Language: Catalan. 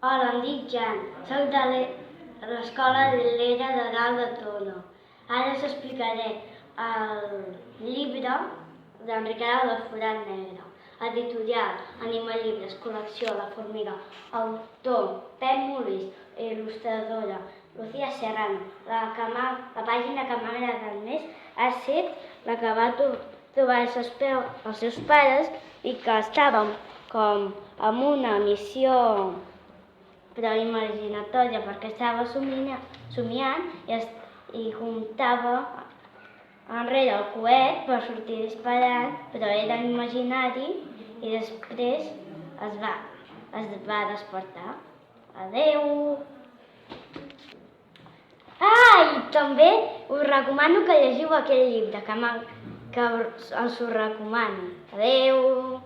Hola, em dic Jan, soc de l'escola de l'Era de Dalt de Tona. Ara us explicaré el llibre d'en Ricard del Forat Negre. Editorial, Animal Llibres, col·lecció La Formiga. Autor, Pep Molís, il·lustradora, Lucía Serrano. La pàgina que m'ha agradat més ha estat la que va trobar els seus pares i que estàvem com en una missió però imaginatòria perquè estava somiant i comptava enrere el coet per sortir disparant, però era imaginari i després es va despertar. Adeu! I també us recomano que llegiu aquell llibre, que us ho recomano. Adeu!